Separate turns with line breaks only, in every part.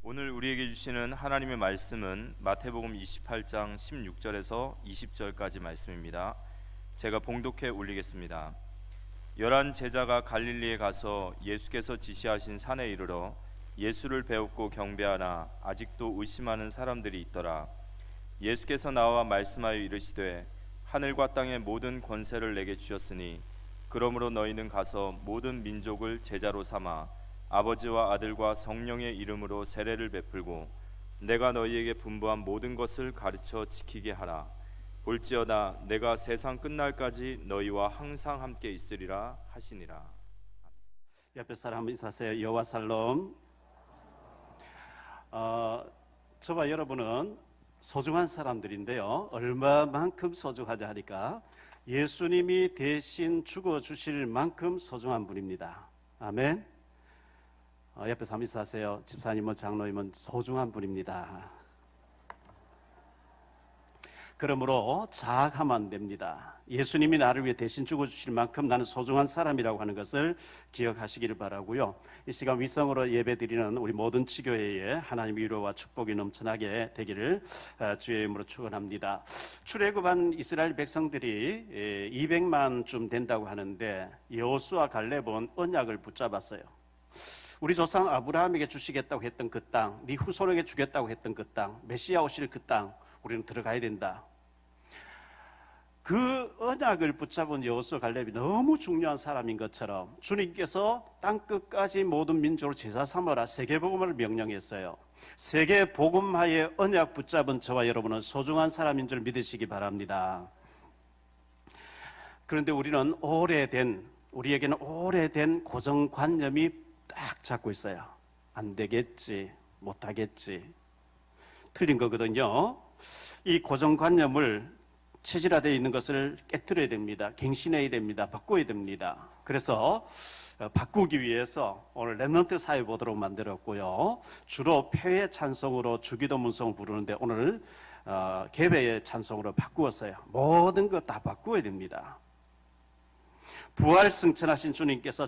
오늘 우리에게 주시는 하나님의 말씀은 마태복음 28장 16절에서 20절까지 말씀입니다. 제가 봉독해 올리겠습니다. 11 제자가 갈릴리에 가서 예수께서 지시하신 산에 이르러 예수를 배웁고 경배하나 아직도 의심하는 사람들이 있더라. 예수께서 나와 말씀하여 이르시되 하늘과 땅의 모든 권세를 내게 주셨으니 그러므로 너희는 가서 모든 민족을 제자로 삼아 아버지와 아들과 성령의 이름으로 세례를 베풀고 내가 너희에게 분부한 모든 것을 가르쳐 지키게 하라. 볼지어다 내가 세상 끝날까지 너희와 항상 함께 있으리라 하시니라.
옆에 사람 인사하세요. 여호와 살롬. 저와 여러분은 소중한 사람들인데요. 얼마만큼 소중하자 하니까 예수님이 대신 죽어주실 만큼 소중한 분입니다. 아멘. 옆에 사람 인사하세요. 집사님은 장로님은 소중한 분입니다. 그러므로 자학하면 안 됩니다. 예수님이 나를 위해 대신 죽어주실 만큼 나는 소중한 사람이라고 하는 것을 기억하시기를 바라고요. 이 시간 위성으로 예배드리는 우리 모든 지교회에 하나님의 위로와 축복이 넘쳐나게 되기를 주의 이름으로 축원합니다. 출애굽한 이스라엘 백성들이 200만쯤 된다고 하는데 여호수아 갈렙은 언약을 붙잡았어요. 우리 조상 아브라함에게 주시겠다고 했던 그 땅, 네 후손에게 주겠다고 했던 그 땅, 메시아 오실 그 땅 우리는 들어가야 된다. 그 언약을 붙잡은 여호수아 갈렙이 너무 중요한 사람인 것처럼 주님께서 땅끝까지 모든 민족을 제자 삼아라 세계복음을 명령했어요. 세계복음화의 언약 붙잡은 저와 여러분은 소중한 사람인 줄 믿으시기 바랍니다. 그런데 우리에게는 오래된 고정관념이 딱 잡고 있어요. 안 되겠지, 못하겠지. 틀린 거거든요. 이 고정관념을 체질화되어 있는 것을 깨트려야 됩니다. 갱신해야 됩니다. 바꿔야 됩니다. 그래서 바꾸기 위해서 오늘 렘넌트 사회 보도록 만들었고요. 주로 폐회 찬송으로 주기도 문성을 부르는데 오늘 개배의 찬송으로 바꾸었어요. 모든 것 다 바꾸어야 됩니다. 부활 승천하신 주님께서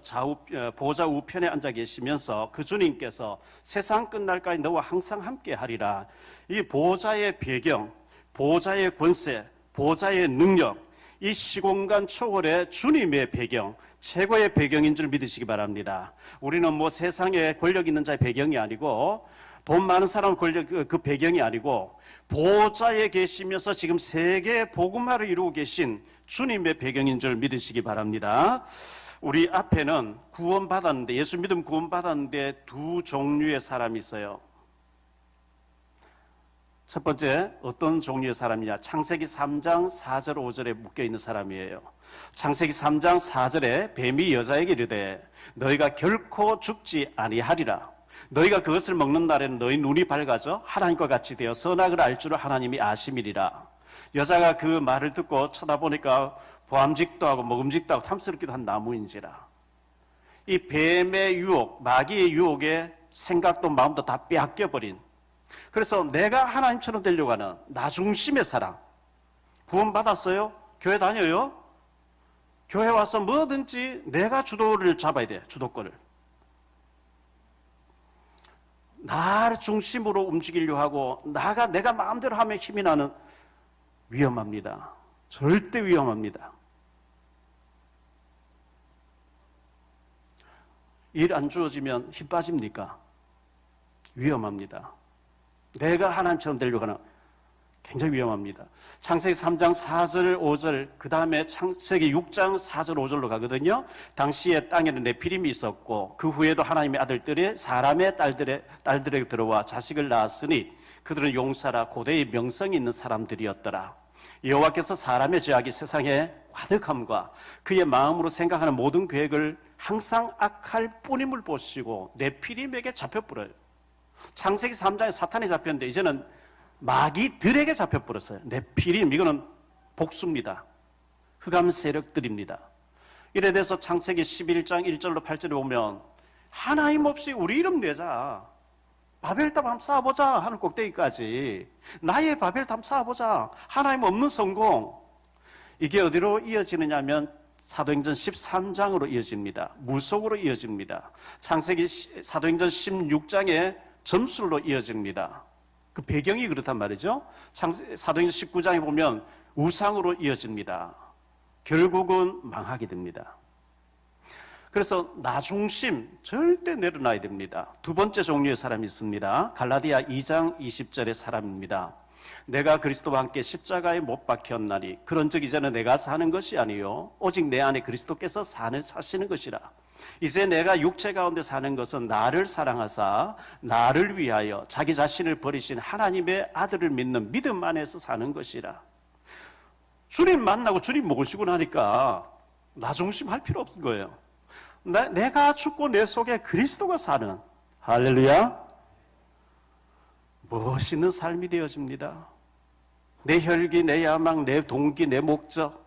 보좌 우편에 앉아 계시면서 그 주님께서 세상 끝날까지 너와 항상 함께 하리라. 이 보좌의 배경, 보좌의 권세, 보좌의 능력, 이 시공간 초월의 주님의 배경, 최고의 배경인 줄 믿으시기 바랍니다. 우리는 세상에 권력 있는 자의 배경이 아니고 돈 많은 사람 권력 그 배경이 아니고 보좌에 계시면서 지금 세계 복음화를 이루고 계신 주님의 배경인 줄 믿으시기 바랍니다. 우리 앞에는 구원받았는데 예수 믿음 구원받았는데 두 종류의 사람이 있어요. 첫 번째 어떤 종류의 사람이냐? 창세기 3장 4절 5절에 묶여있는 사람이에요. 창세기 3장 4절에 뱀이 여자에게 이르되 너희가 결코 죽지 아니하리라. 너희가 그것을 먹는 날에는 너희 눈이 밝아져 하나님과 같이 되어 선악을 알 줄을 하나님이 아심이리라. 여자가 그 말을 듣고 쳐다보니까 보암직도 하고 먹음직도 하고 탐스럽기도 한 나무인지라. 이 뱀의 유혹, 마귀의 유혹에 생각도 마음도 다 빼앗겨버린, 그래서 내가 하나님처럼 되려고 하는 나 중심의 사랑. 구원받았어요? 교회 다녀요? 교회 와서 뭐든지 내가 주도를 잡아야 돼. 주도권을. 나를 중심으로 움직이려고 하고 내가 마음대로 하면 힘이 나는, 위험합니다. 절대 위험합니다. 일 안 주어지면 힘 빠집니까? 위험합니다. 내가 하나님처럼 되려고 하는, 굉장히 위험합니다. 창세기 3장 4절 5절 그 다음에 창세기 6장 4절 5절로 가거든요. 당시에 땅에는 네피림이 있었고 그 후에도 하나님의 아들들이 사람의 딸들에게 들어와 자식을 낳았으니 그들은 용사라 고대의 명성이 있는 사람들이었더라. 여호와께서 사람의 죄악이 세상에 가득함과 그의 마음으로 생각하는 모든 계획을 항상 악할 뿐임을 보시고 네피림에게 잡혀버려요. 창세기 3장에 사탄이 잡혔는데 이제는 마귀들에게 잡혀버렸어요. 네피림, 이거는 복수입니다. 흑암 세력들입니다. 이래 돼서 창세기 11장 1절로 8절에 보면 하나님 없이 우리 이름 내자, 바벨탑 한번 쌓아보자, 하늘 꼭대기까지 나의 바벨탑 한번 쌓아보자, 하나님 없는 성공. 이게 어디로 이어지느냐 하면 사도행전 13장으로 이어집니다. 물속으로 이어집니다. 창세기 사도행전 16장에 점술로 이어집니다. 그 배경이 그렇단 말이죠. 사도행전 19장에 보면 우상으로 이어집니다. 결국은 망하게 됩니다. 그래서 나 중심 절대 내려놔야 됩니다. 두 번째 종류의 사람이 있습니다. 갈라디아 2장 20절의 사람입니다. 내가 그리스도와 함께 십자가에 못 박혔나니 그런즉 이제는 내가 사는 것이 아니요 오직 내 안에 그리스도께서 사시는 것이라. 이제 내가 육체 가운데 사는 것은 나를 사랑하사 나를 위하여 자기 자신을 버리신 하나님의 아들을 믿는 믿음 안에서 사는 것이라. 주님 만나고 주님 모시고 나니까 나 중심할 필요 없는 거예요. 내가 죽고 내 속에 그리스도가 사는, 할렐루야, 멋있는 삶이 되어집니다. 내 혈기, 내 야망, 내 동기, 내 목적,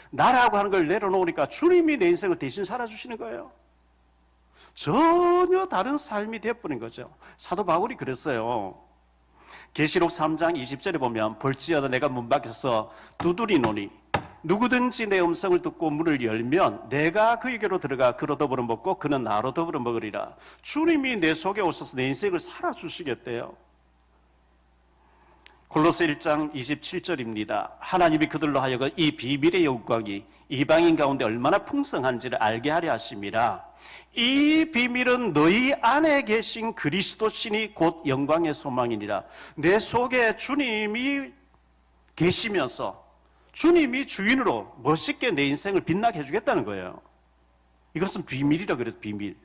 나라고 하는 걸 내려놓으니까 주님이 내 인생을 대신 살아주시는 거예요. 전혀 다른 삶이 되어버린 거죠. 사도 바울이 그랬어요. 계시록 3장 20절에 보면 볼지어다 내가 문 밖에서 두드리노니 누구든지 내 음성을 듣고 문을 열면 내가 그에게로 들어가 그로 더불어 먹고 그는 나로 더불어 먹으리라. 주님이 내 속에 오셔서 내 인생을 살아주시겠대요. 골로새 1장 27절입니다. 하나님이 그들로 하여금 이 비밀의 영광이 이방인 가운데 얼마나 풍성한지를 알게 하려 하심이라. 이 비밀은 너희 안에 계신 그리스도신이 곧 영광의 소망이니라. 내 속에 주님이 계시면서 주님이 주인으로 멋있게 내 인생을 빛나게 해주겠다는 거예요. 이것은 비밀이라 그래서 비밀.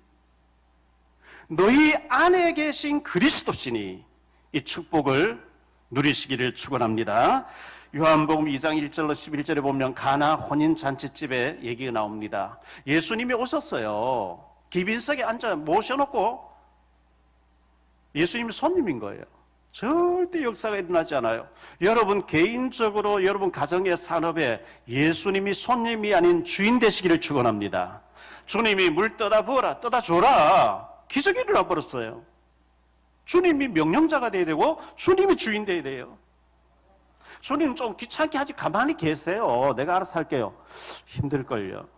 너희 안에 계신 그리스도신이 이 축복을 누리시기를 축원합니다. 요한복음 2장 1절로 11절에 보면 가나 혼인잔치집에 얘기가 나옵니다. 예수님이 오셨어요. 기빈석에 앉아 모셔놓고 예수님이 손님인 거예요. 절대 역사가 일어나지 않아요. 여러분 개인적으로 여러분 가정의 산업에 예수님이 손님이 아닌 주인 되시기를 축원합니다. 주님이 물 떠다 부어라, 떠다 줘라. 기적이 일어나 버렸어요. 주님이 명령자가 돼야 되고 주님이 주인 돼야 돼요. 주님 좀 귀찮게 하지 가만히 계세요. 내가 알아서 할게요. 힘들걸요.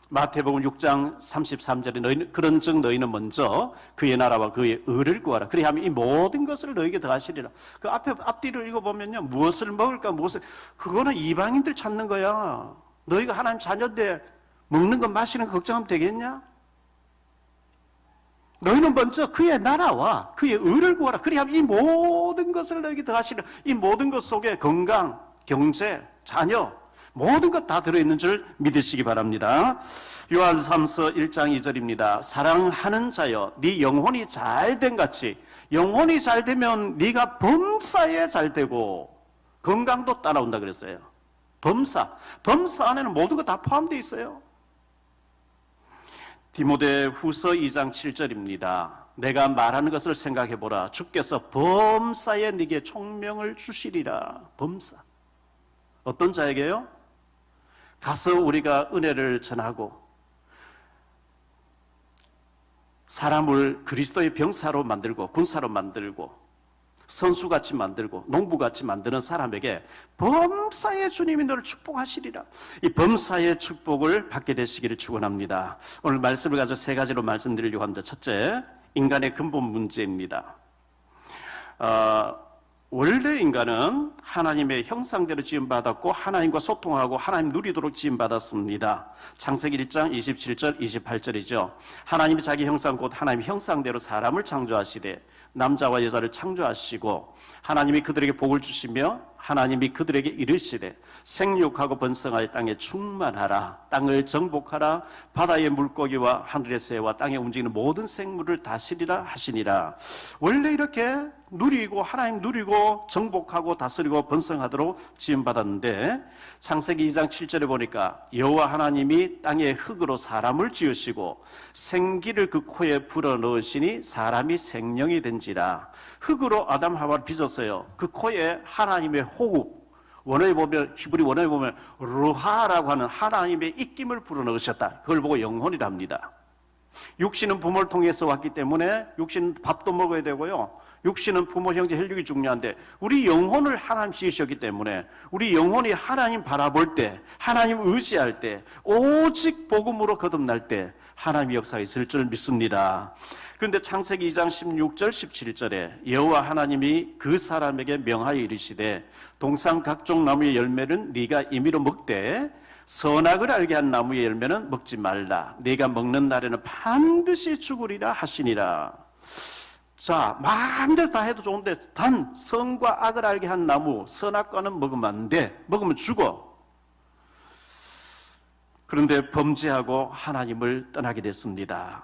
마태복음 6장 33절에 그런즉 너희는 먼저 그의 나라와 그의 의를 구하라. 그리하면 이 모든 것을 너희에게 더하시리라. 그 앞뒤를 읽어보면요. 무엇을 먹을까 그거는 이방인들 찾는 거야. 너희가 하나님 자녀인데 먹는 거 마시는 거 걱정하면 되겠냐? 너희는 먼저 그의 나라와 그의 의를 구하라. 그리하면 이 모든 것을 너희에게 더하시리라. 이 모든 것 속에 건강, 경제, 자녀 모든 것 다 들어있는 줄 믿으시기 바랍니다. 요한 3서 1장 2절입니다. 사랑하는 자여 네 영혼이 잘된 같이 영혼이 잘되면 네가 범사에 잘되고 건강도 따라온다 그랬어요. 범사 안에는 모든 것 다 포함되어 있어요. 디모데 후서 2장 7절입니다. 내가 말하는 것을 생각해보라. 주께서 범사에 네게 총명을 주시리라. 범사. 어떤 자에게요? 가서 우리가 은혜를 전하고 사람을 그리스도의 병사로 만들고 군사로 만들고 선수같이 만들고 농부같이 만드는 사람에게 범사의 주님이 너를 축복하시리라. 이 범사의 축복을 받게 되시기를 축원합니다. 오늘 말씀을 가지고 세 가지로 말씀드리려고 합니다. 첫째, 인간의 근본 문제입니다. 원래 인간은 하나님의 형상대로 지음받았고 하나님과 소통하고 하나님 누리도록 지음받았습니다. 창세기 1장 27절 28절이죠. 하나님이 자기 형상 곧 하나님 형상대로 사람을 창조하시되 남자와 여자를 창조하시고 하나님이 그들에게 복을 주시며 하나님이 그들에게 이르시되 생육하고 번성하여 땅에 충만하라. 땅을 정복하라. 바다의 물고기와 하늘의 새와 땅에 움직이는 모든 생물을 다스리라 하시니라. 원래 이렇게 누리고 하나님 누리고 정복하고 다스리고 번성하도록 지음받았는데 창세기 2장 7절에 보니까 여호와 하나님이 땅의 흙으로 사람을 지으시고 생기를 그 코에 불어넣으시니 사람이 생명이 된지라. 흙으로 아담 하와를 빚었어요. 그 코에 하나님의 호흡, 원어에 보면 히브리 원어에 보면 루하라고 하는 하나님의 입김을 불어넣으셨다. 그걸 보고 영혼이랍니다. 육신은 부모를 통해서 왔기 때문에 육신은 밥도 먹어야 되고요. 육신은 부모, 형제, 혈육이 중요한데 우리 영혼을 하나님 지으셨기 때문에 우리 영혼이 하나님 바라볼 때, 하나님 의지할 때, 오직 복음으로 거듭날 때 하나님의 역사가 있을 줄 믿습니다. 그런데 창세기 2장 16절 17절에 여호와 하나님이 그 사람에게 명하여 이르시되 동산 각종 나무의 열매는 네가 임의로 먹되 선악을 알게 한 나무의 열매는 먹지 말라. 네가 먹는 날에는 반드시 죽으리라 하시니라. 자, 마음대로 다 해도 좋은데 단 선과 악을 알게 한 나무, 선악과는 먹으면 안 돼. 먹으면 죽어. 그런데 범죄하고 하나님을 떠나게 됐습니다.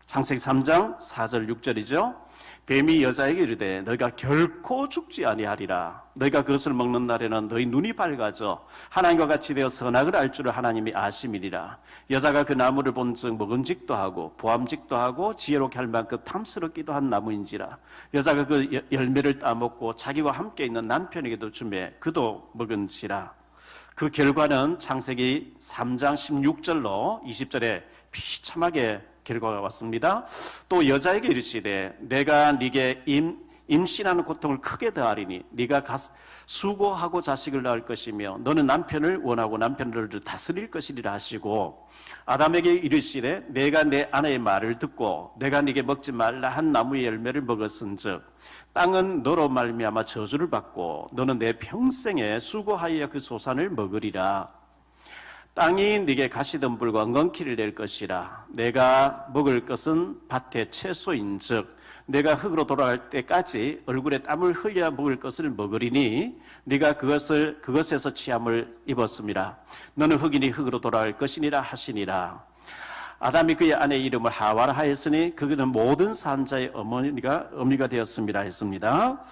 창세기 3장 4절 6절이죠. 뱀이 여자에게 이르되 너희가 결코 죽지 아니하리라. 너희가 그것을 먹는 날에는 너희 눈이 밝아져 하나님과 같이 되어 선악을 알 줄을 하나님이 아심이리라. 여자가 그 나무를 본즉 먹음직도 하고 보암직도 하고 지혜롭게 할 만큼 탐스럽기도 한 나무인지라. 여자가 그 열매를 따먹고 자기와 함께 있는 남편에게도 주매 그도 먹은지라. 그 결과는 창세기 3장 16절로 20절에 비참하게 결과가 왔습니다. 또 여자에게 이르시되 내가 네게 임신하는 고통을 크게 더하리니 네가 수고하고 자식을 낳을 것이며 너는 남편을 원하고 남편을 다스릴 것이리라 하시고 아담에게 이르시되 내가 내 아내의 말을 듣고 내가 네게 먹지 말라 한 나무의 열매를 먹었은즉 땅은 너로 말미암아 저주를 받고 너는 내 평생에 수고하여 그 소산을 먹으리라. 땅이 네게 가시덤불과 엉겅퀴를 낼 것이라. 내가 먹을 것은 밭의 채소인즉 내가 흙으로 돌아갈 때까지 얼굴에 땀을 흘려 먹을 것을 먹으리니 네가 그것에서 취함을 입었음이라. 너는 흙이니 흙으로 돌아갈 것이니라 하시니라. 아담이 그의 아내의 이름을 하와라 하였으니 그는 모든 산자의 어미가 되었습니다 했습니다.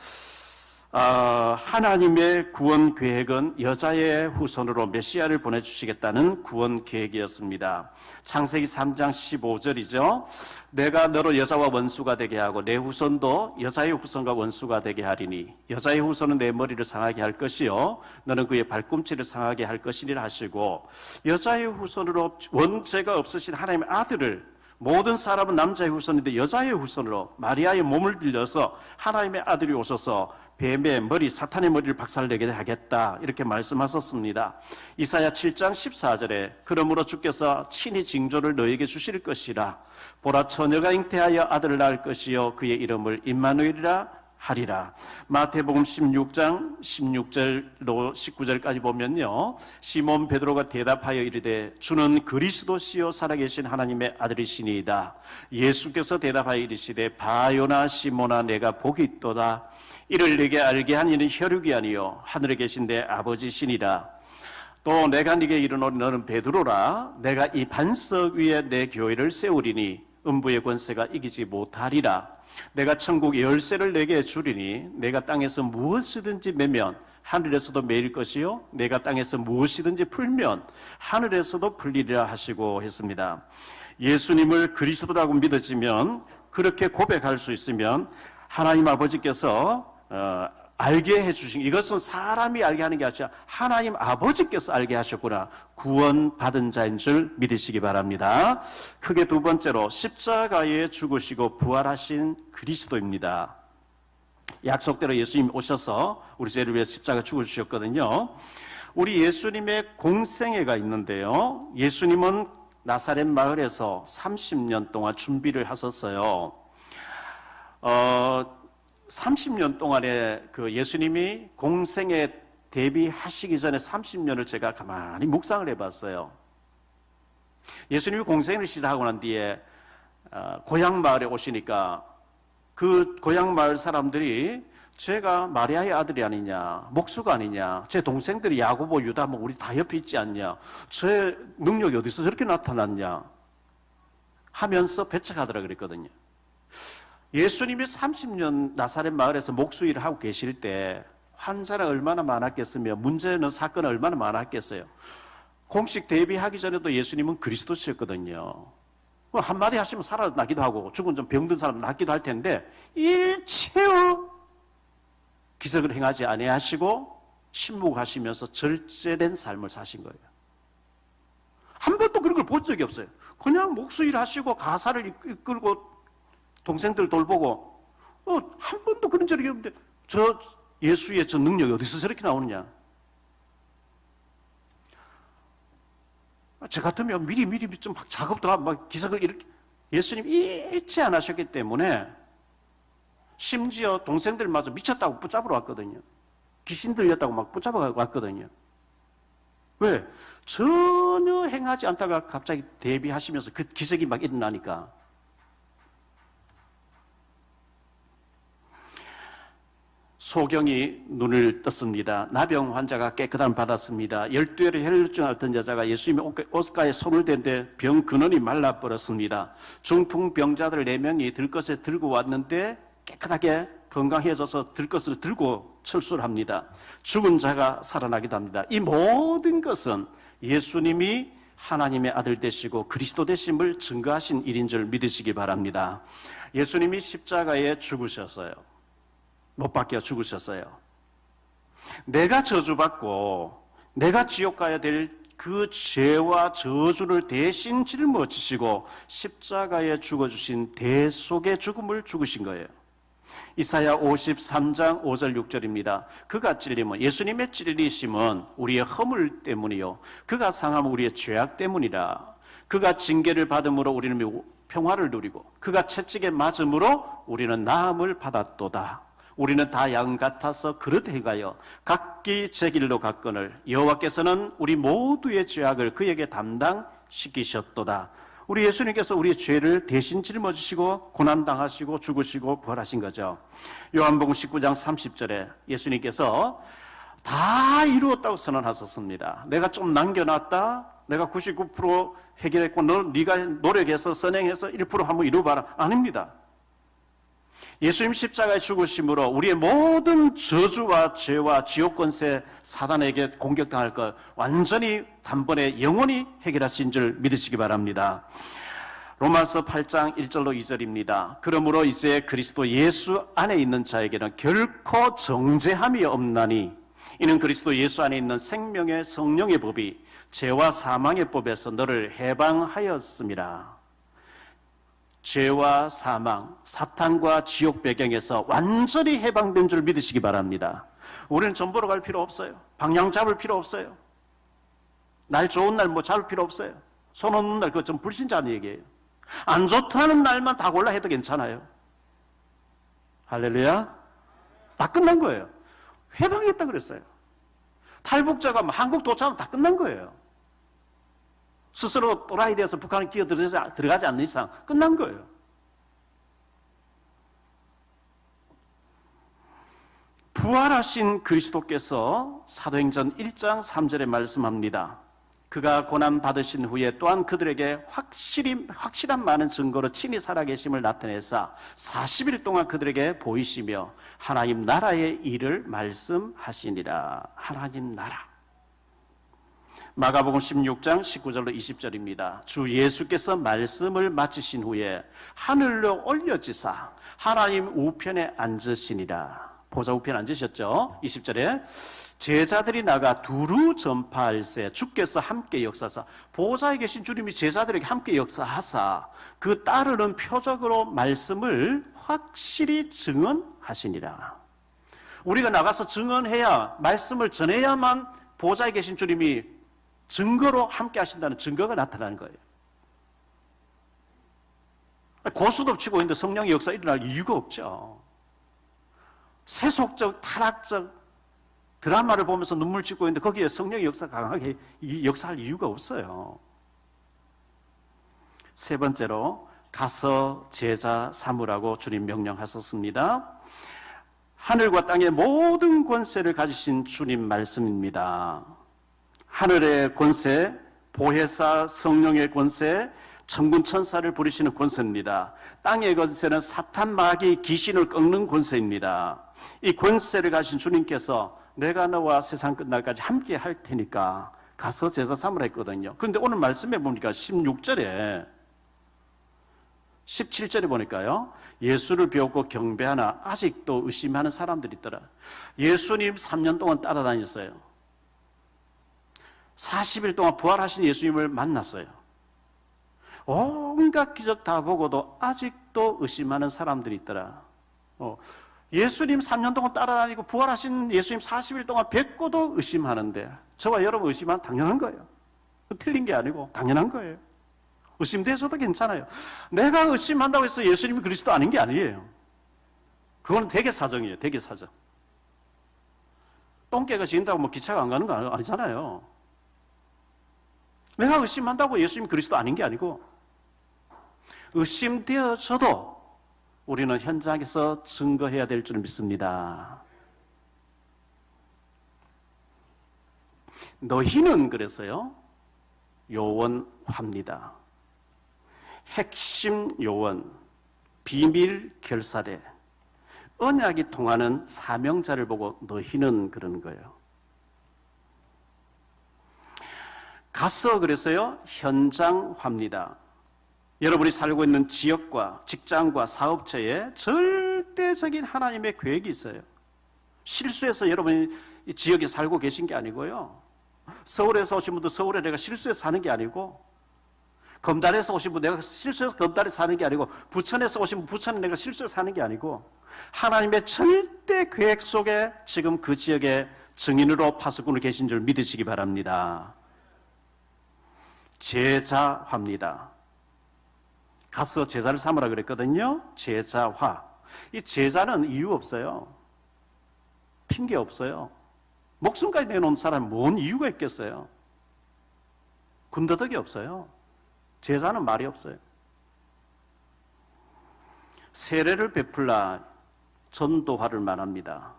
하나님의 구원 계획은 여자의 후손으로 메시아를 보내주시겠다는 구원 계획이었습니다. 창세기 3장 15절이죠. 내가 너로 여자와 원수가 되게 하고 내 후손도 여자의 후손과 원수가 되게 하리니 여자의 후손은 내 머리를 상하게 할 것이요 너는 그의 발꿈치를 상하게 할 것이니라 하시고 여자의 후손으로 원죄가 없으신 하나님의 아들을 모든 사람은 남자의 후손인데 여자의 후손으로 마리아의 몸을 빌려서 하나님의 아들이 오셔서 뱀의 머리, 사탄의 머리를 박살내게 하겠다 이렇게 말씀하셨습니다. 이사야 7장 14절에 그러므로 주께서 친히 징조를 너에게 주실 것이라. 보라 처녀가 잉태하여 아들을 낳을 것이요 그의 이름을 임마누엘이라 하리라. 마태복음 16장 16절로 19절까지 보면요, 시몬 베드로가 대답하여 이르되 주는 그리스도시요 살아계신 하나님의 아들이시니이다. 예수께서 대답하여 이르시되 바요나 시몬아 내가 복이 있도다. 이를 내게 알게 한 이는 혈육이 아니요 하늘에 계신 내 아버지시니라. 또 내가 네게 이르노니 너는 베드로라. 내가 이 반석 위에 내 교회를 세우리니 음부의 권세가 이기지 못하리라. 내가 천국 열쇠를 내게 주리니 내가 땅에서 무엇이든지 매면 하늘에서도 매일 것이요 내가 땅에서 무엇이든지 풀면 하늘에서도 풀리리라 하시고 했습니다. 예수님을 그리스도라고 믿어지면, 그렇게 고백할 수 있으면 하나님 아버지께서 알게 해주신, 이것은 사람이 알게 하는 게 아니라 하나님 아버지께서 알게 하셨구나, 구원받은 자인 줄 믿으시기 바랍니다. 크게 두 번째로 십자가에 죽으시고 부활하신 그리스도입니다. 약속대로 예수님이 오셔서 우리 죄를 위해 십자가 죽으셨거든요. 우리 예수님의 공생애가 있는데요, 예수님은 나사렛 마을에서 30년 동안 준비를 하셨어요. 30년 동안에 그 예수님이 공생에 데뷔하시기 전에 30년을 제가 가만히 묵상을 해봤어요. 예수님이 공생을 시작하고 난 뒤에 고향 마을에 오시니까 그 고향 마을 사람들이 제가 마리아의 아들이 아니냐, 목수가 아니냐, 제 동생들이 야고보, 유다 뭐 우리 다 옆에 있지 않냐, 제 능력이 어디서 저렇게 나타났냐 하면서 배척하더라 그랬거든요. 예수님이 30년 나사렛 마을에서 목수 일을 하고 계실 때 환자는 얼마나 많았겠으며 문제는 사건은 얼마나 많았겠어요. 공식 데뷔하기 전에도 예수님은 그리스도시였거든요. 한마디 하시면 살아나기도 하고 죽은 좀 병든 사람 낫기도 할 텐데 일체의 기적을 행하지 아니하시고 침묵하시면서 절제된 삶을 사신 거예요. 한 번도 그런 걸 본 적이 없어요. 그냥 목수 일 하시고 가사를 이끌고 동생들 돌보고 한 번도 그런 적이 없는데 저 예수의 저 능력이 어디서 저렇게 나오느냐? 저 같으면 미리 좀 막 작업도 하고 막 기사를 이렇게 예수님 잊지 않으셨기 때문에 심지어 동생들마저 미쳤다고 붙잡으러 왔거든요. 귀신 들렸다고 막 붙잡아 왔거든요. 왜? 전혀 행하지 않다가 갑자기 대비하시면서 그 기적이 막 일어나니까. 소경이 눈을 떴습니다. 나병 환자가 깨끗함 받았습니다. 12일에 혈루증 앓던 여자가 예수님의 옷가에 손을 댄데 병 근원이 말라버렸습니다. 중풍병자들 4명이 들것에 들고 왔는데 깨끗하게 건강해져서 들것을 들고 철수를 합니다. 죽은 자가 살아나기도 합니다. 이 모든 것은 예수님이 하나님의 아들 되시고 그리스도 되심을 증거하신 일인 줄 믿으시기 바랍니다. 예수님이 십자가에 죽으셨어요. 못 박혀 죽으셨어요. 내가 저주받고 내가 지옥 가야 될 그 죄와 저주를 대신 짊어지시고 십자가에 죽어주신 대속의 죽음을 죽으신 거예요. 이사야 53장 5절 6절입니다. 그가 찔림은 예수님의 찔리심은 우리의 허물 때문이요 그가 상함은 우리의 죄악 때문이라. 그가 징계를 받음으로 우리는 평화를 누리고 그가 채찍에 맞음으로 우리는 나음을 받았도다. 우리는 다 양 같아서 그릇해가여 각기 제 길로 갔거늘 여호와께서는 우리 모두의 죄악을 그에게 담당시키셨도다. 우리 예수님께서 우리의 죄를 대신 짊어지시고 고난당하시고 죽으시고 부활하신 거죠. 요한복음 19장 30절에 예수님께서 다 이루었다고 선언하셨습니다. 내가 좀 남겨놨다, 내가 99% 해결했고 네가 노력해서 선행해서 1% 한번 이루어봐라. 아닙니다. 예수님 십자가에 죽으심으로 우리의 모든 저주와 죄와 지옥 권세 사단에게 공격당할 것 완전히 단번에 영원히 해결하신 줄 믿으시기 바랍니다. 로마서 8장 1절로 2절입니다. 그러므로 이제 그리스도 예수 안에 있는 자에게는 결코 정죄함이 없나니 이는 그리스도 예수 안에 있는 생명의 성령의 법이 죄와 사망의 법에서 너를 해방하였습니다. 죄와 사망, 사탄과 지옥 배경에서 완전히 해방된 줄 믿으시기 바랍니다. 우리는 전 보러 갈 필요 없어요. 방향 잡을 필요 없어요. 날 좋은 날 뭐 잡을 필요 없어요. 손 없는 날 그거 좀 불신자는 얘기예요. 안 좋다는 날만 다 골라 해도 괜찮아요. 할렐루야. 다 끝난 거예요. 해방했다 그랬어요. 탈북자가 한국 도착하면 다 끝난 거예요. 스스로 또라이 되어서 북한에 끼어 들어가지 않는 이상 끝난 거예요. 부활하신 그리스도께서 사도행전 1장 3절에 말씀합니다. 그가 고난받으신 후에 또한 그들에게 확실한 많은 증거로 친히 살아계심을 나타내사 40일 동안 그들에게 보이시며 하나님 나라의 일을 말씀하시니라. 하나님 나라. 마가복음 16장 19절로 20절입니다. 주 예수께서 말씀을 마치신 후에 하늘로 올려지사 하나님 우편에 앉으시니라. 보좌 우편에 앉으셨죠. 20절에 제자들이 나가 두루 전파할세 주께서 함께 역사하사. 보좌에 계신 주님이 제자들에게 함께 역사하사 그 따르는 표적으로 말씀을 확실히 증언하시니라. 우리가 나가서 증언해야, 말씀을 전해야만 보좌에 계신 주님이 증거로 함께 하신다는 증거가 나타나는 거예요. 고수도 치고 있는데 성령의 역사 일어날 이유가 없죠. 세속적, 타락적 드라마를 보면서 눈물 짓고 있는데 거기에 성령의 역사 강하게 역사할 이유가 없어요. 세 번째로 가서 제자 삼으라고 주님 명령하셨습니다. 하늘과 땅의 모든 권세를 가지신 주님 말씀입니다. 하늘의 권세, 보혜사 성령의 권세, 천군 천사를 부리시는 권세입니다. 땅의 권세는 사탄 마귀 귀신을 꺾는 권세입니다. 이 권세를 가진 주님께서 내가 너와 세상 끝날까지 함께 할 테니까 가서 제자 삼으라 했거든요. 그런데 오늘 말씀해 보니까 16절에 17절에 보니까요, 예수를 배웠고 경배하나 아직도 의심하는 사람들이 있더라. 예수님 3년 동안 따라다녔어요. 40일 동안 부활하신 예수님을 만났어요. 온갖 기적 다 보고도 아직도 의심하는 사람들이 있더라. 예수님 3년 동안 따라다니고 부활하신 예수님 40일 동안 뵙고도 의심하는데 저와 여러분 의심하면 당연한 거예요. 틀린 게 아니고 당연한 거예요. 의심돼서도 괜찮아요. 내가 의심한다고 해서 예수님이 그리스도 아닌 게 아니에요. 그건 대개사정이에요. 대개사정. 똥개가 지인다고 뭐 기차가 안 가는 거 아니잖아요. 내가 의심한다고 예수님이 그리스도 아닌 게 아니고 의심되어져도 우리는 현장에서 증거해야 될 줄 믿습니다. 너희는 그래서요 요원합니다. 핵심 요원, 비밀 결사대, 언약이 통하는 사명자를 보고 너희는 그러는 거예요. 가서 그래서요 현장화입니다. 여러분이 살고 있는 지역과 직장과 사업체에 절대적인 하나님의 계획이 있어요. 실수해서 여러분이 이 지역에 살고 계신 게 아니고요. 서울에서 오신 분도 서울에 내가 실수해서 사는 게 아니고, 검달에서 오신 분 내가 실수해서 검달에 사는 게 아니고, 부천에서 오신 분 부천에 내가 실수해서 사는 게 아니고, 하나님의 절대 계획 속에 지금 그 지역에 증인으로 파수꾼으로 계신 줄 믿으시기 바랍니다. 제자화입니다. 가서 제자를 삼으라 그랬거든요. 제자화. 이 제자는 이유 없어요. 핑계 없어요. 목숨까지 내놓은 사람은 뭔 이유가 있겠어요? 군더더기 없어요. 제자는 말이 없어요. 세례를 베풀라 전도화를 말합니다.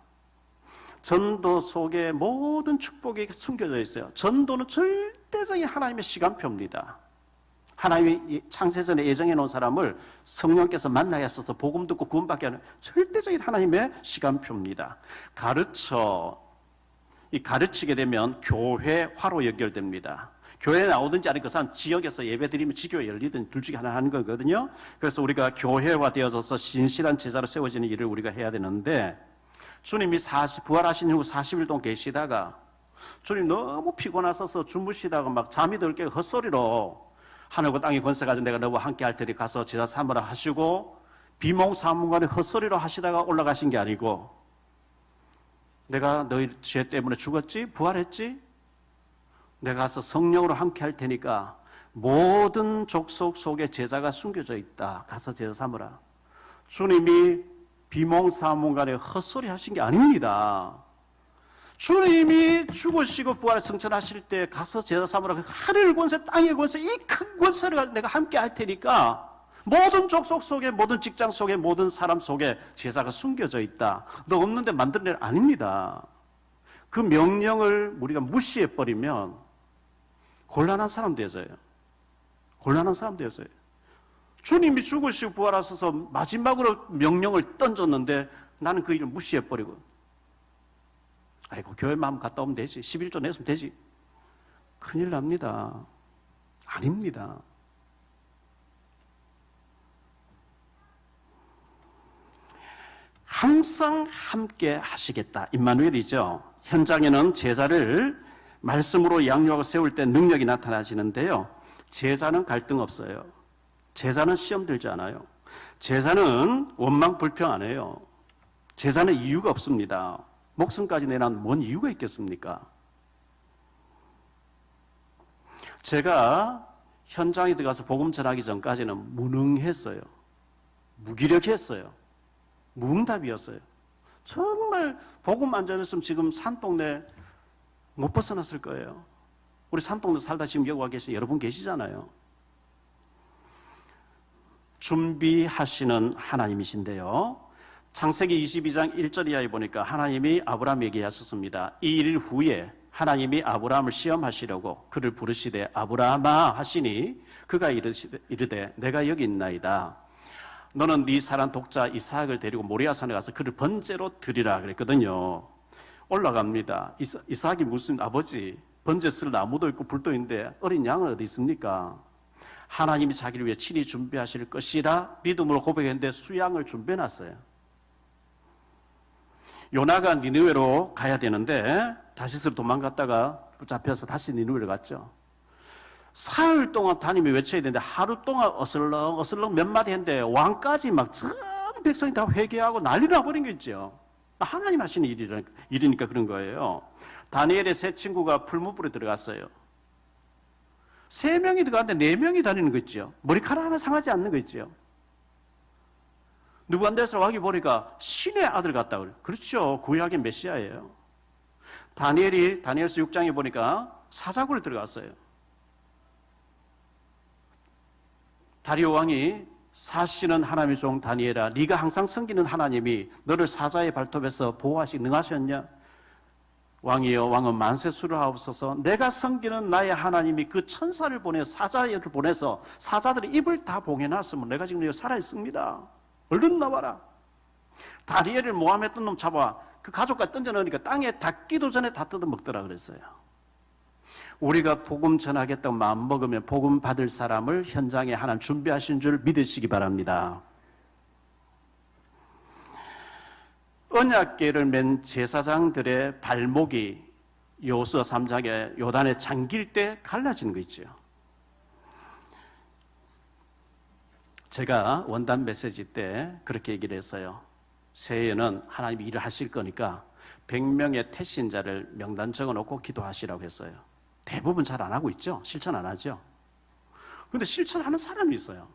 전도 속에 모든 축복이 숨겨져 있어요. 전도는 절대적인 하나님의 시간표입니다. 하나님이 창세전에 예정해 놓은 사람을 성령께서 만나야 했어서 복음 듣고 구원받게 하는 절대적인 하나님의 시간표입니다. 가르치게 되면 교회화로 연결됩니다. 교회에 나오든지 아니면 그 사람 지역에서 예배드리면 지교회 열리든 둘 중에 하나 하는 거거든요. 그래서 우리가 교회화 되어져서 신실한 제자로 세워지는 일을 우리가 해야 되는데, 주님이 부활하신 후 40일 동안 계시다가 주님 너무 피곤하셔서 주무시다가 막 잠이 들 게 헛소리로 하늘과 땅의 권세 가지고 내가 너와 함께 할 테니 가서 제자 삼으라 하시고, 비몽사몽간에 헛소리로 하시다가 올라가신 게 아니고, 내가 너희 죄 때문에 죽었지? 부활했지? 내가 가서 성령으로 함께 할 테니까 모든 족속 속에 제자가 숨겨져 있다. 가서 제자 삼으라. 주님이 비몽사몽간에 헛소리 하신 게 아닙니다. 주님이 죽으시고 부활 승천하실 때 가서 제자 삼으라. 하늘 권세, 땅의 권세, 이 큰 권세를 내가 함께 할 테니까 모든 족속 속에, 모든 직장 속에, 모든 사람 속에 제자가 숨겨져 있다. 너 없는데 만든 일 아닙니다. 그 명령을 우리가 무시해버리면 곤란한 사람 되어져요. 곤란한 사람 되어져요. 주님이 죽으시고 부활하셔서 마지막으로 명령을 던졌는데 나는 그 일을 무시해버리고, 아이고 교회 마음 갔다 오면 되지, 11조 냈으면 되지. 큰일 납니다. 아닙니다. 항상 함께 하시겠다. 임마누엘이죠. 현장에는 제자를 말씀으로 양육하고 세울 때 능력이 나타나시는데요. 제자는 갈등 없어요. 제자는 시험 들지 않아요. 제자는 원망 불평 안 해요. 제자는 이유가 없습니다. 목숨까지 내놓은 뭔 이유가 있겠습니까? 제가 현장에 들어가서 복음 전하기 전까지는 무능했어요. 무기력했어요. 무응답이었어요. 정말 복음 안 전했으면 지금 산동네 못 벗어났을 거예요. 우리 산동네 살다 지금 여기 와 계신 여러분 계시잖아요. 준비하시는 하나님이신데요. 창세기 22장 1절 이하에 보니까 하나님이 아브라함에게 하셨습니다. 이 일 후에 하나님이 아브라함을 시험하시려고 그를 부르시되 아브라함아 하시니 그가 이르되 내가 여기 있나이다. 너는 네 사랑 독자 이삭을 데리고 모리아산에 가서 그를 번제로 드리라 그랬거든요. 올라갑니다. 이삭이 무슨 아버지, 번제 쓸 나무도 있고 불도 있는데 어린 양은 어디 있습니까? 하나님이 자기를 위해 친히 준비하실 것이라 믿음으로 고백했는데 수양을 준비해놨어요. 요나가 니느웨로 가야 되는데 다시스로 도망갔다가 붙잡혀서 다시 니느웨로 갔죠. 사흘 동안 담임이 외쳐야 되는데 하루 동안 어슬렁 몇 마디 했는데 왕까지 막 전부 백성이 다 회개하고 난리 나버린 거죠. 하나님 하시는 일이니까 그런 거예요. 다니엘의 세 친구가 풀무불에 들어갔어요. 3명이 들어갔는데 4명이 다니는 거 있죠. 머리카락 하나 상하지 않는 거 있죠. 누구한테서 와기 보니까 신의 아들 같다 그래요. 그렇죠. 구약의 메시아예요. 다니엘서 6장에 보니까 사자굴에 들어갔어요. 다리오 왕이 사시는 하나님의 종 다니엘아, 네가 항상 섬기는 하나님이 너를 사자의 발톱에서 보호하시 능하셨냐? 왕이여, 왕은 만세수를 하옵소서. 내가 섬기는 나의 하나님이 그 천사를 보내서 사자를 보내서 사자들의 입을 다 봉해놨으면 내가 지금 여기 살아있습니다. 얼른 나와라. 다니엘을 모함했던 놈 잡아 그 가족과 던져넣으니까 땅에 닿기도 전에 다 뜯어먹더라 그랬어요. 우리가 복음 전하겠다고 마음먹으면 복음 받을 사람을 현장에 하나님 준비하신 줄 믿으시기 바랍니다. 언약궤를 맨 제사장들의 발목이 여호수아 3장에 요단에 잠길 때 갈라지는 거 있죠. 제가 원단 메시지 때 그렇게 얘기를 했어요. 새해에는 하나님이 일을 하실 거니까 100명의 태신자를 명단 적어놓고 기도하시라고 했어요. 대부분 잘 안 하고 있죠. 실천 안 하죠. 그런데 실천하는 사람이 있어요.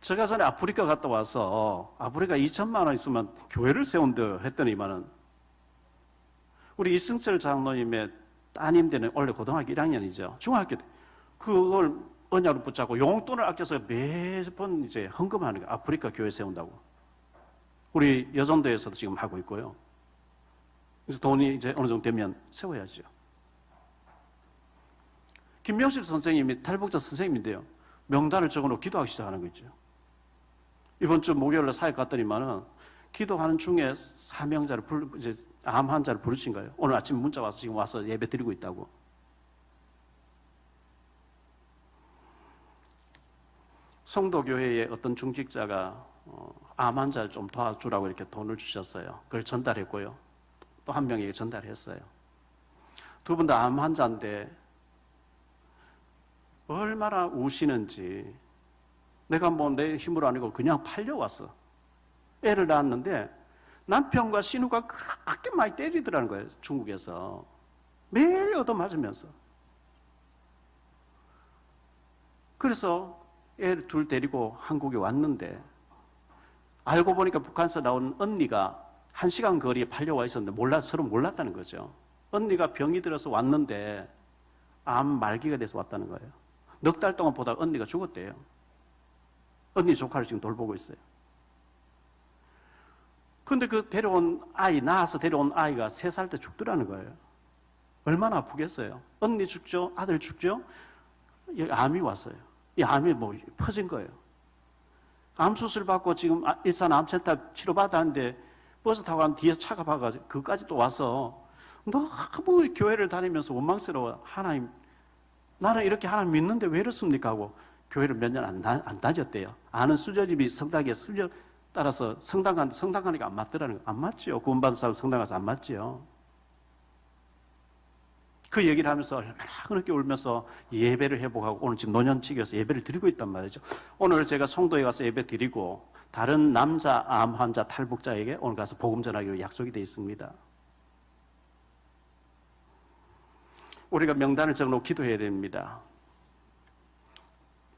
제가 전에 아프리카 갔다 와서 아프리카 2천만 원 있으면 교회를 세운다 했더니만은 우리 이승철 장로님의 따님 되는 원래 고등학교 1학년이죠. 중학교 때 그걸 언약으로 붙잡고 용돈을 아껴서 매번 이제 헌금하는 거예요. 아프리카 교회 세운다고. 우리 여전도에서도 지금 하고 있고요. 그래서 돈이 이제 어느 정도 되면 세워야죠. 김명실 선생님이 탈북자 선생님인데요. 명단을 적어놓고 기도하기 시작하는 거죠. 이번 주 목요일에 사역 갔더니만은 기도하는 중에 사명자를 이제 암 환자를 부르신 거예요. 오늘 아침 문자 와서 지금 와서 예배 드리고 있다고. 성도교회의 어떤 중직자가 암 환자를 좀 도와주라고 이렇게 돈을 주셨어요. 그걸 전달했고요. 또 한 명에게 전달했어요. 두 분 다 암 환자인데 얼마나 우시는지 내가 뭐 내 힘으로 아니고 그냥 팔려왔어. 애를 낳았는데 남편과 신우가 그렇게 많이 때리더라는 거예요. 중국에서. 매일 얻어맞으면서. 그래서 애를 둘 데리고 한국에 왔는데 알고 보니까 북한에서 나온 언니가 1시간 거리에 팔려와 있었는데 서로 몰랐다는 거죠. 언니가 병이 들어서 왔는데 암 말기가 돼서 왔다는 거예요. 넉 달 동안 보다가 언니가 죽었대요. 언니 조카를 지금 돌보고 있어요. 근데 그 낳아서 데려온 아이가 3살 때 죽더라는 거예요. 얼마나 아프겠어요. 언니 죽죠? 아들 죽죠? 암이 왔어요. 이 암이 뭐 퍼진 거예요. 암 수술 받고 지금 일산 암센터 치료받았는데 버스 타고 간 뒤에 차가 박아가지고 그까지 또 와서 너무 교회를 다니면서 원망스러워. 하나님, 나는 이렇게 하나님 믿는데 왜 이렇습니까? 하고 교회를 몇 년 안 다녔대요. 아는 수저집이 성당에 따라서 성당 가니까 안 맞더라는 거. 안 맞지요. 구원받은 사람 성당 가서 안 맞지요. 그 얘기를 하면서 얼마나 그렇게 울면서 예배를 회복하고 오늘 지금 노년치기에서 예배를 드리고 있단 말이죠. 오늘 제가 송도에 가서 예배 드리고 다른 남자 암 환자 탈북자에게 오늘 가서 복음 전하기로 약속이 되어 있습니다. 우리가 명단을 적어놓고 기도해야 됩니다.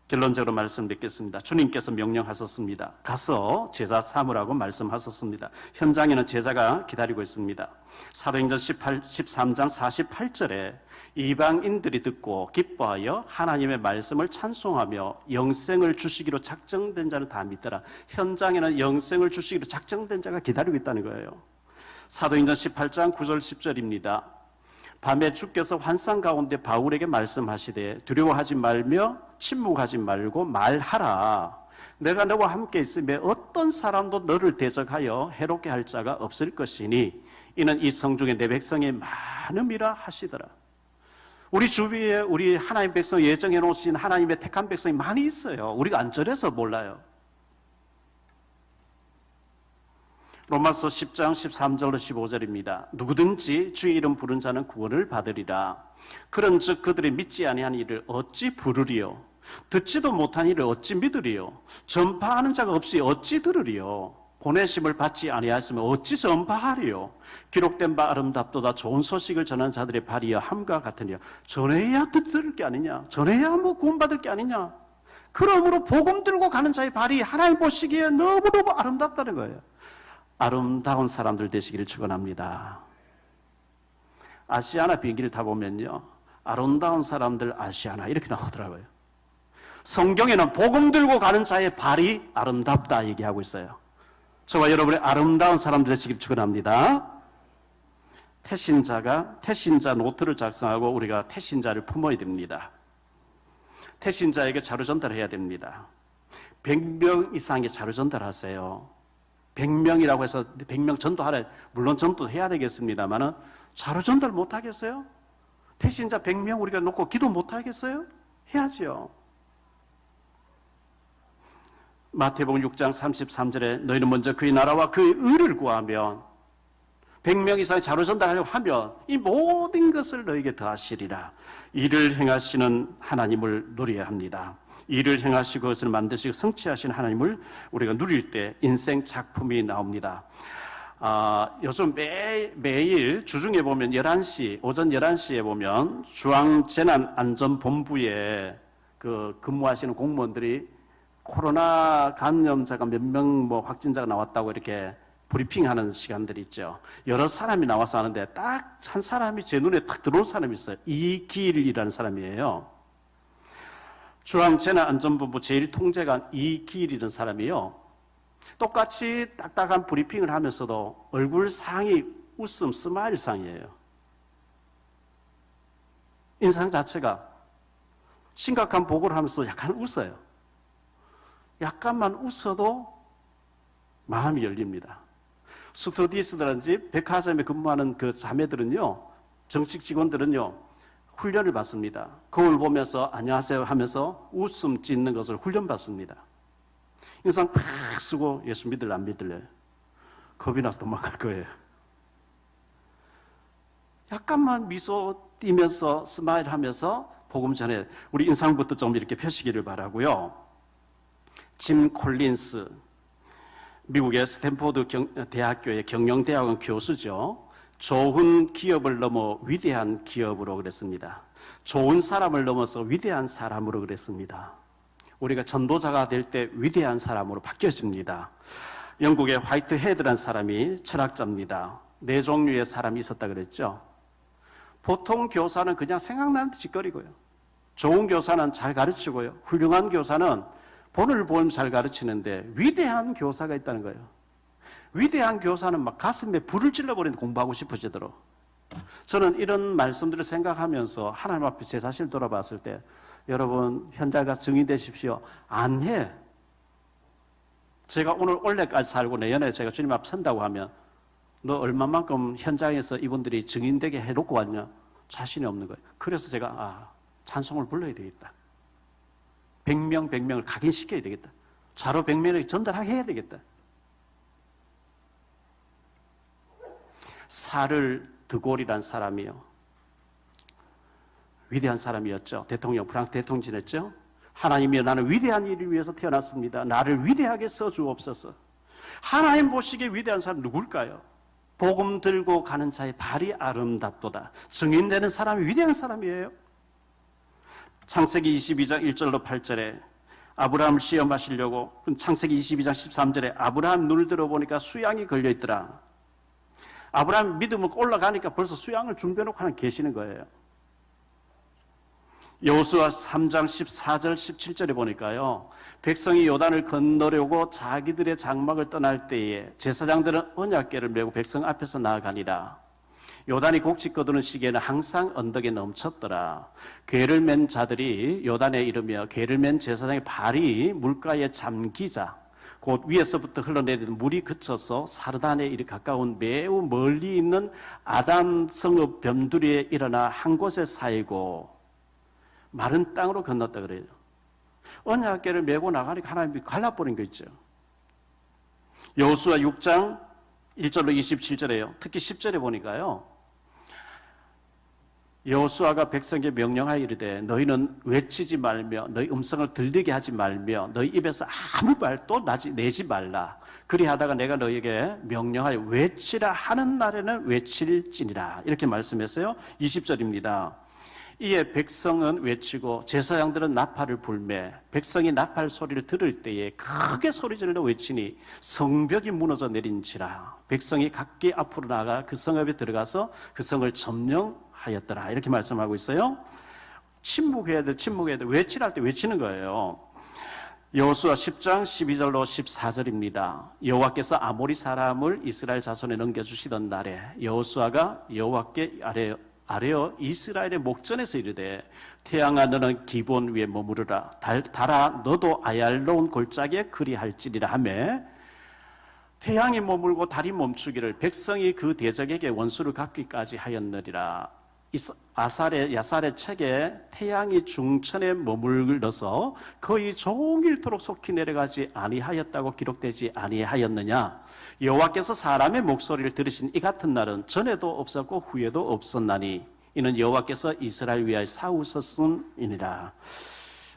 결론적으로 말씀드리겠습니다. 주님께서 명령하셨습니다. 가서 제자 삼으라고 말씀하셨습니다. 현장에는 제자가 기다리고 있습니다. 사도행전 13장 48절에 이방인들이 듣고 기뻐하여 하나님의 말씀을 찬송하며 영생을 주시기로 작정된 자는 다 믿더라. 현장에는 영생을 주시기로 작정된 자가 기다리고 있다는 거예요. 사도행전 18장 9절 10절입니다. 밤에 주께서 환상 가운데 바울에게 말씀하시되 두려워하지 말며 침묵하지 말고 말하라. 내가 너와 함께 있으며 어떤 사람도 너를 대적하여 해롭게 할 자가 없을 것이니 이는 이 성중에 내 백성의 많음이라 하시더라. 우리 주위에 우리 하나님 백성 예정해 놓으신 하나님의 택한 백성이 많이 있어요. 우리가 안 절해서 몰라요. 로마서 10장 13절로 15절입니다. 누구든지 주의 이름 부른 자는 구원을 받으리라. 그런즉 그들이 믿지 아니한 이를 어찌 부르리요? 듣지도 못한 이를 어찌 믿으리요? 전파하는 자가 없이 어찌 들으리요? 보내심을 받지 아니하였으면 어찌 전파하리요. 기록된 바 아름답도다. 좋은 소식을 전하는 자들의 발이여 함과 같으니요. 전해야 듣을 게 아니냐. 전해야 뭐 구원받을 게 아니냐. 그러므로 복음 들고 가는 자의 발이 하나님 보시기에 너무너무 아름답다는 거예요. 아름다운 사람들 되시기를 축원합니다. 아시아나 비행기를 타보면요, 아름다운 사람들 아시아나 이렇게 나오더라고요. 성경에는 복음 들고 가는 자의 발이 아름답다 얘기하고 있어요. 저와 여러분의 아름다운 사람들 되시기를 축원합니다. 태신자 노트를 작성하고 우리가 태신자를 품어야 됩니다. 태신자에게 자료 전달해야 됩니다. 100명 이상의 자료 전달하세요. 100명이라고 해서 100명 전도하래. 물론 전도해야 되겠습니다만 자료 전달 못 하겠어요? 태신자 100명 우리가 놓고 기도 못 하겠어요? 해야지요. 마태복음 6장 33절에 너희는 먼저 그의 나라와 그의 의를 구하면 100명 이상의 자료 전달하려고 하면 이 모든 것을 너에게 더하시리라. 일을 행하시는 하나님을 누려야 합니다. 일을 행하시고 그것을 만드시고 성취하시는 하나님을 우리가 누릴 때 인생 작품이 나옵니다. 요즘 매일 주중에 보면 11시, 오전 11시에 보면 중앙재난안전본부에 근무하시는 공무원들이 코로나 감염자가 몇 명 확진자가 나왔다고 이렇게 브리핑하는 시간들이 있죠. 여러 사람이 나와서 하는데 딱 한 사람이 제 눈에 딱 들어온 사람이 있어요. 이길이라는 사람이에요. 중앙재난안전본부 제1통제관 이길이라는 사람이요. 똑같이 딱딱한 브리핑을 하면서도 얼굴 상이 웃음, 스마일 상이에요. 인상 자체가 심각한 보고를 하면서 약간 웃어요. 약간만 웃어도 마음이 열립니다. 스튜디스들인지 백화점에 근무하는 그 자매들은요, 정식 직원들은요, 훈련을 받습니다. 거울 보면서 안녕하세요 하면서 웃음 짓는 것을 훈련받습니다. 인상 팍 쓰고 예수 믿을래 안 믿을래? 겁이 나서 도망갈 거예요. 약간만 미소 띄면서 스마일 하면서 복음 전에 우리 인상부터 좀 이렇게 펴시기를 바라고요. 짐 콜린스, 미국의 스탠포드 대학교의 경영대학원 교수죠. 좋은 기업을 넘어 위대한 기업으로 그랬습니다. 좋은 사람을 넘어서 위대한 사람으로 그랬습니다. 우리가 전도자가 될 때 위대한 사람으로 바뀌어집니다. 영국의 화이트 헤드라는 사람이 철학자입니다. 4종류의 사람이 있었다 그랬죠. 보통 교사는 그냥 생각나는 듯 짓거리고요. 좋은 교사는 잘 가르치고요. 훌륭한 교사는 본을 보면 잘 가르치는데 위대한 교사가 있다는 거예요. 위대한 교사는 막 가슴에 불을 찔러버리는 공부하고 싶어지도록. 저는 이런 말씀들을 생각하면서 하나님 앞에 제 자신을 돌아봤을 때 여러분 현장 가서 증인 되십시오. 안 해. 제가 오늘 올해까지 살고 내년에 제가 주님 앞 선다고 하면 너 얼마만큼 현장에서 이분들이 증인되게 해놓고 왔냐? 자신이 없는 거예요. 그래서 제가 찬송을 불러야 되겠다. 100명을 각인시켜야 되겠다. 자로 100명에게 전달하게 해야 되겠다. 사를 드골이라는 사람이요. 위대한 사람이었죠. 대통령, 프랑스 대통령 지냈죠. 하나님이여 나는 위대한 일을 위해서 태어났습니다. 나를 위대하게 써주옵소서. 하나님 보시기에 위대한 사람 누굴까요? 복음 들고 가는 자의 발이 아름답도다. 증인되는 사람이 위대한 사람이에요. 창세기 22장 1절로 8절에 아브라함을 시험하시려고 창세기 22장 13절에 아브라함 눈을 들어보니까 수양이 걸려있더라. 아브라함 믿음을 올라가니까 벌써 수양을 준비해놓고 하나 계시는 거예요. 여호수아 3장 14절 17절에 보니까요, 백성이 요단을 건너려고 자기들의 장막을 떠날 때에 제사장들은 언약궤를 메고 백성 앞에서 나아가니라. 요단이 곡식 거두는 시기에는 항상 언덕에 넘쳤더라. 궤를 맨 자들이 요단에 이르며 궤를 맨 제사장의 발이 물가에 잠기자 곧 위에서부터 흘러내리는 물이 그쳐서 사르단에 이르 가까운 매우 멀리 있는 아단 성읍 변두리에 일어나 한 곳에 쌓이고 마른 땅으로 건넜다 그래요. 언약궤를 메고 나가니까 하나님이 갈라버린 거 있죠. 여호수아 6장 1절로 27절에요. 특히 10절에 보니까요. 여호수아가 백성에게 명령하여 이르되 너희는 외치지 말며 너희 음성을 들리게 하지 말며 너희 입에서 아무 말도 내지 말라. 그리하다가 내가 너희에게 명령하여 외치라 하는 날에는 외칠지니라. 이렇게 말씀했어요. 20절입니다. 이에 백성은 외치고 제사장들은 나팔을 불매 백성이 나팔 소리를 들을 때에 크게 소리질러 외치니 성벽이 무너져 내린지라. 백성이 각기 앞으로 나가 그 성 앞에 들어가서 그 성을 점령하였더라. 이렇게 말씀하고 있어요. 침묵해야 돼. 외치라 할 때 외치는 거예요. 여호수아 10장 12절로 14절입니다. 여호와께서 아모리 사람을 이스라엘 자손에 넘겨주시던 날에 여호수아가 여호와께 아뢰어 이스라엘의 목전에서 이르되 태양아 너는 기본 위에 머무르라. 달아 너도 아얄로운 골짜기에 그리할지니라 하매 태양이 머물고 달이 멈추기를 백성이 그 대적에게 원수를 갚기까지 하였느니라. 야살의 책에 태양이 중천에 머물러서 거의 종일토록 속히 내려가지 아니하였다고 기록되지 아니하였느냐. 여호와께서 사람의 목소리를 들으신 이 같은 날은 전에도 없었고 후에도 없었나니 이는 여호와께서 이스라엘 위하여 싸우셨음이니라.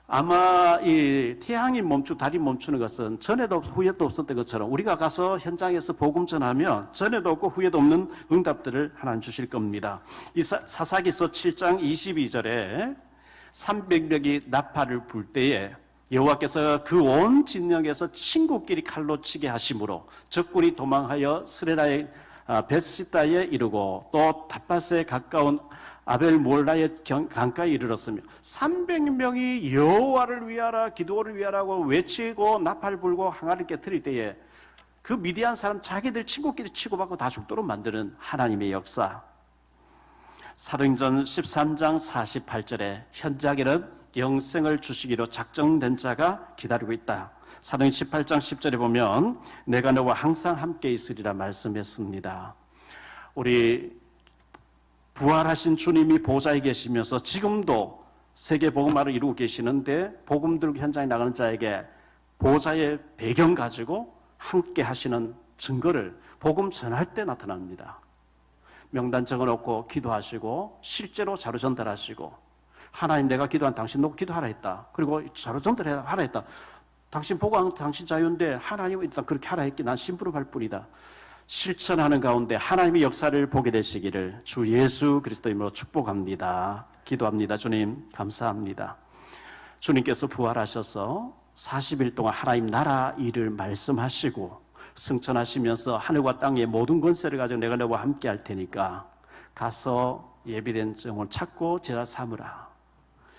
아마 이 태양이 멈추고 달이 멈추는 것은 전에도 후에도 없었던 것처럼 우리가 가서 현장에서 복음 전하면 전에도 없고 후에도 없는 응답들을 하나님 주실 겁니다. 이 사사기서 7장 22절에 300명이 나팔을 불 때에 여호와께서 그 온 진영에서 친구끼리 칼로 치게 하심으로 적군이 도망하여 스레라의 벳시다에 이르고 또 닷밭에 가까운 아벨 몰라의 강가에 이르렀으며 300명이 여호와를 위하라 기도를 위하라고 외치고 나팔 불고 항아리를 깨뜨릴 때에 그 미디안 사람 자기들 친구끼리 치고받고 다 죽도록 만드는 하나님의 역사. 사도행전 13장 48절에 현장에는 영생을 주시기로 작정된 자가 기다리고 있다. 사도행전 18장 10절에 보면 내가 너와 항상 함께 있으리라 말씀했습니다. 우리 부활하신 주님이 보좌에 계시면서 지금도 세계 복음화를 이루고 계시는데 복음 들고 현장에 나가는 자에게 보좌의 배경 가지고 함께 하시는 증거를 복음 전할 때 나타납니다. 명단 적어놓고 기도하시고 실제로 자료 전달하시고 하나님 내가 기도한 당신 놓고 기도하라 했다. 그리고 자료 전달하라 했다. 당신 보고한 당신 자유인데 하나님은 일단 그렇게 하라 했기 난 심부름할 뿐이다. 실천하는 가운데 하나님의 역사를 보게 되시기를 주 예수 그리스도 이름으로 축복합니다. 기도합니다. 주님 감사합니다. 주님께서 부활하셔서 40일 동안 하나님 나라 일을 말씀하시고 승천하시면서 하늘과 땅의 모든 권세를 가지고 내가 너와 함께 할 테니까 가서 예비된 정을 찾고 제자 삼으라.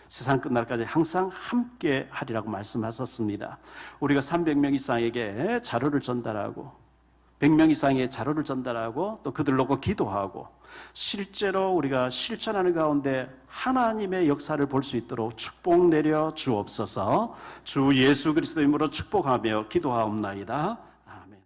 세상 끝날까지 항상 함께 하리라고 말씀하셨습니다. 우리가 300명 이상에게 자료를 전달하고 100명 이상의 자료를 전달하고 또 그들 놓고 기도하고 실제로 우리가 실천하는 가운데 하나님의 역사를 볼 수 있도록 축복 내려 주옵소서. 주 예수 그리스도 이름으로 축복하며 기도하옵나이다.